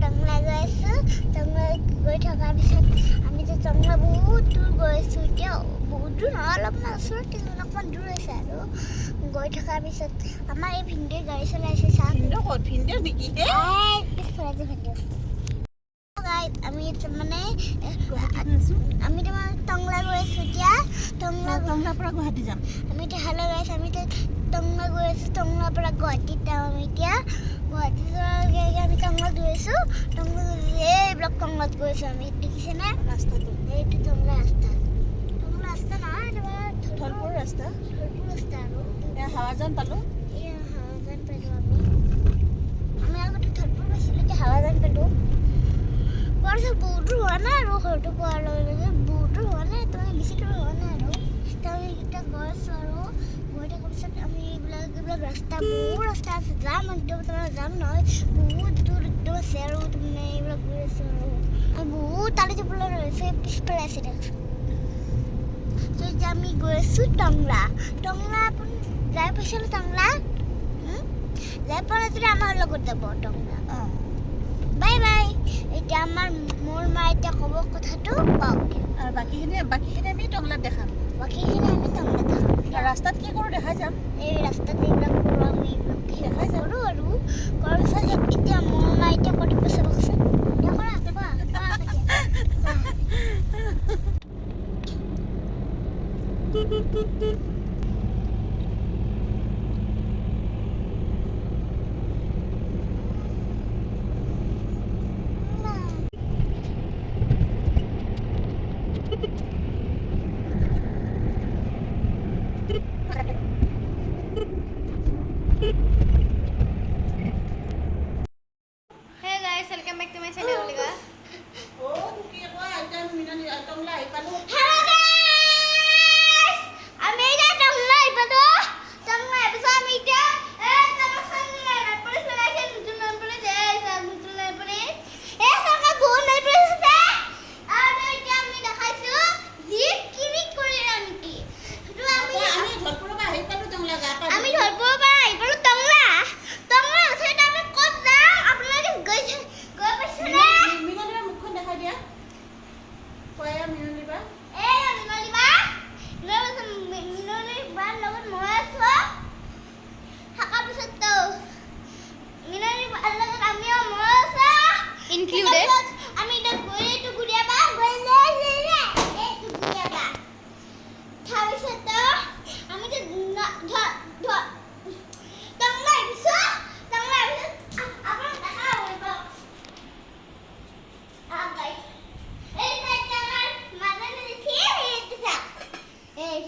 টংলা গৈ আছোঁ টংলা গৈ থকাৰ পিছত আমি যে টংলা বহুত দূৰ গৈ আছোঁ এতিয়া বহুত দূৰ নহয় অলপমান ওচৰত অকণমান দূৰ হৈছে আৰু গৈ থকাৰ পিছত আমাৰ এই ভিনদেউৱে গাড়ী চলাইছে চাওক ভিনদেউ নেকি পিছফালে যে ভিনদেউ আমি মানে আমি তোমাৰ টংলা গৈ আছোঁ এতিয়া টংলাৰ পৰা গুৱাহাটী যাম আমি এতিয়া হেল্ল' গাইছ আমি এতিয়া টংলা গৈ আছোঁ টংলাৰ পৰা গুৱাহাটীত যাম আমি এতিয়া গুৱাহাটী যোৱাৰ আমি টংলাত গৈ আছোঁ টংলা এইবিলাক টংলাত গৈ আছোঁ আমি দেখিছেনে ৰাস্তাটো এইটো টংলা ৰাস্তা নহয় তোমাৰ ধলপুৰ ৰাস্তা আৰু হাৱাজান পালোঁ হাৱাজান পালোঁ আমি আগতে ধলপুৰ পাইছিলোঁ এতিয়া হাৱাজান পালোঁ তাৰপিছত বহুত দূৰ হোৱা নাই আৰু ঘৰটো পোৱাৰ লগে লগে বহুত দূৰ হোৱা নাই তাৰমানে বেছি দূৰ হোৱা নাই আৰু এতিয়া আমি এতিয়া গৈ আছোঁ আৰু গৈ থকাৰ পিছত আমি এইবিলাক ৰাস্তা বহুত ৰাস্তা আছে যাম একদম তাৰমানে যাম নহয় বহুত দূৰ একদম আছে আৰু তাৰমানে এইবিলাক গৈ আছোঁ আৰু বহুত তালি টিপলৈ ৰৈছে পিছফালে আছে দেখোন তো এতিয়া আমি গৈ আছোঁ টংলা আপুনি যাই পাইছিলোঁ টংলা যাই পোৱা নাই যদি আমাৰ লগত যাব টংলা বাই বাই এতিয়া মোৰ মা এতিয়া ক'ব কথাটো পাওক আৰু বাকীখিনি আমি টংলাত দেখাম বাকীখিনি আমি টংলাত দেখাম ৰাস্তাত কি কৰোঁ দেখাই যাম এই ৰাস্তাত এইবিলাক কৰোঁ আমি এইবিলাক দেখাই কৰোঁ আৰু কৰাৰ পিছত এতিয়া মোৰ মা এতিয়া কৈ দিব চাবচোন Hey guys, welcome back to my channel. Tangla আহি পালোঁ Hello guys! আমি এতিয়া টংলা আহিলোঁ টংলা এপিছত আমি এতিয়া Included. আমি এটা গৈ এইটো গুড়িয়াবা গৈ লে এইটো গুড়িয়াবা তাৰপিছত আমি যে টংলা আহিছোঁ আপোনাৰ দেখা হ'ব guys এই যে আমাৰ মাজে দেখি এইটো চাওক এই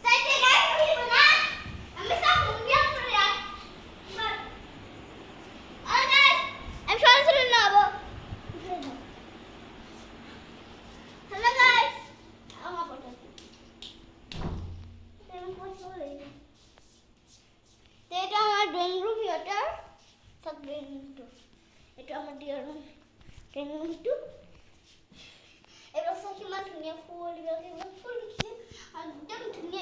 তাইতে গাই কৰিব না আমি সব মুন্ডিয়া করে I'm trying to sit now. Hello guys. I'm up on it. This is our drawing room here. Sub drawing room too. This is our drawing room too. It was such a much near full. It was full. एकदम धुनिया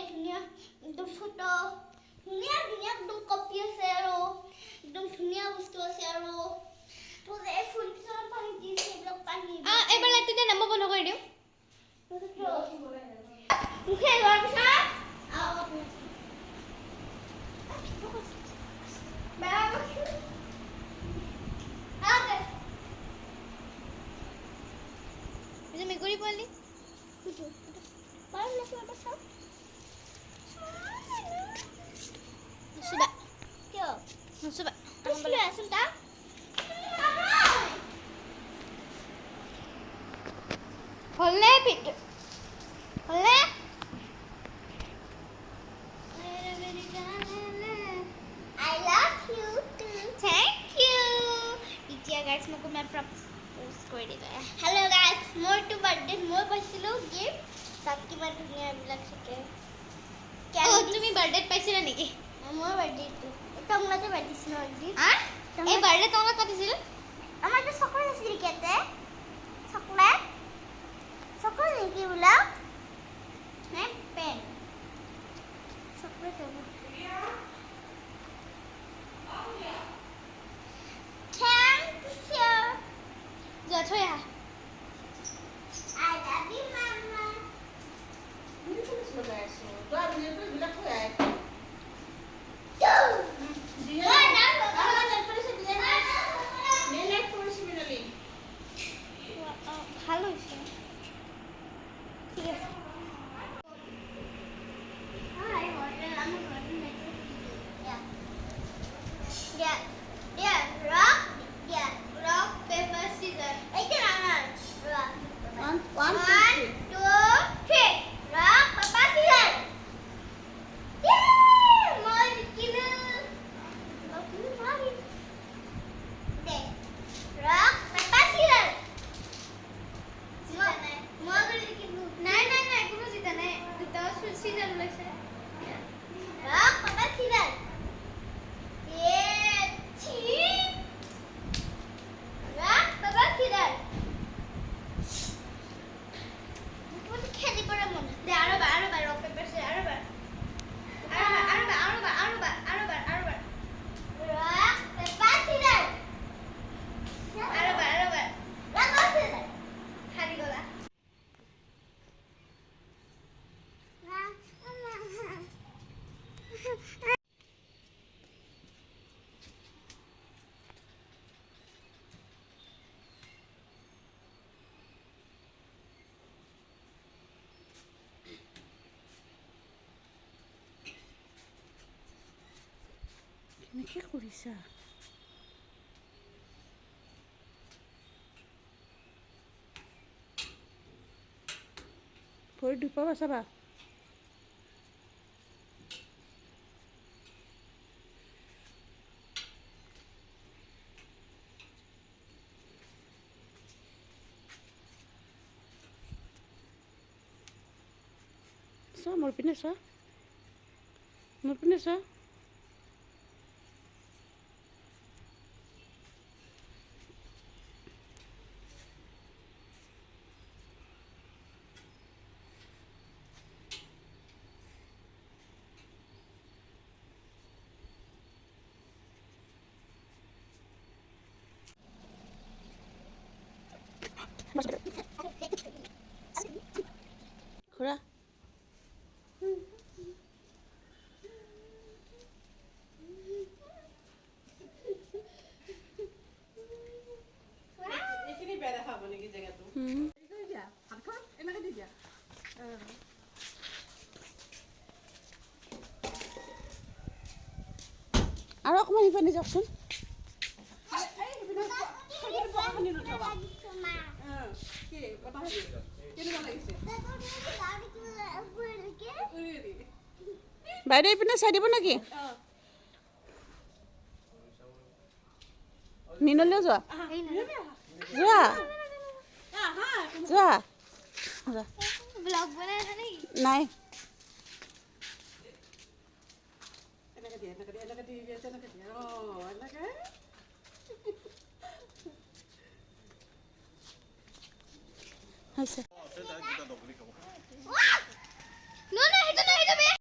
एकदम छोटा धुनिया एकदम copy আছে আৰু एकदम ধুনিয়া বস্তু আছে আৰু তো এই ফুলছৰ পানী দিছে ব্লক পানী এবাৰ লাইটটো দে নম্বৰ বন্ধ কৰি দিওঁ মুখে গৰ পিছত যে মেকুৰী পোৱালি নুচুবা কিয় নুচুবা তুই আসুন তা হ'লনে পিট হ'লনে I love you too. Thank you. এতিয়া গাইছ মোক মই প্ৰপ'জ কৰি দিলে Hello guys, মোৰ টু বাৰ্থডে মই পাইছিলোঁ গিফ্ট সব কিমান ধুনীয়া এইবিলাক থাকে তুমি বাৰ্থডেত পাইছিলা নেকি মোৰ বাৰ্থডেটো টংলাতে পাতিছিলোঁ একদিন এই বাৰ্থডে তোমাক পাতিছিল আমাৰ যে চকলেট আছিল কেতে চকলেট নেকি বোলা নে পেন চকলেট হ'ব এনেকৈ কৰিছা ভৰি দুখ পাবা চাবা চোৱা মোৰ পিনে চোৱা মোৰ পিনে চোৱা খুৰা এইখিনি বেয়া দেখাব নেকি জেগাটো দিয়া হাতখন এনেকৈ দি দিয়া আৰু অকণমান সিপানি যাওকচোন কি বতাহ কেনেকুৱা লাগিছে বাইদেউ এইপিনে চাই দিব নেকি মিনলৈও যোৱা যোৱা যোৱা ব্লগ বনাই আছে নেকি নাই এনেকৈ দিয়া এনেকৈ দিয়া এনেকৈ দি তেনেকৈ দিয়া অঁ এনেকৈ হৈছে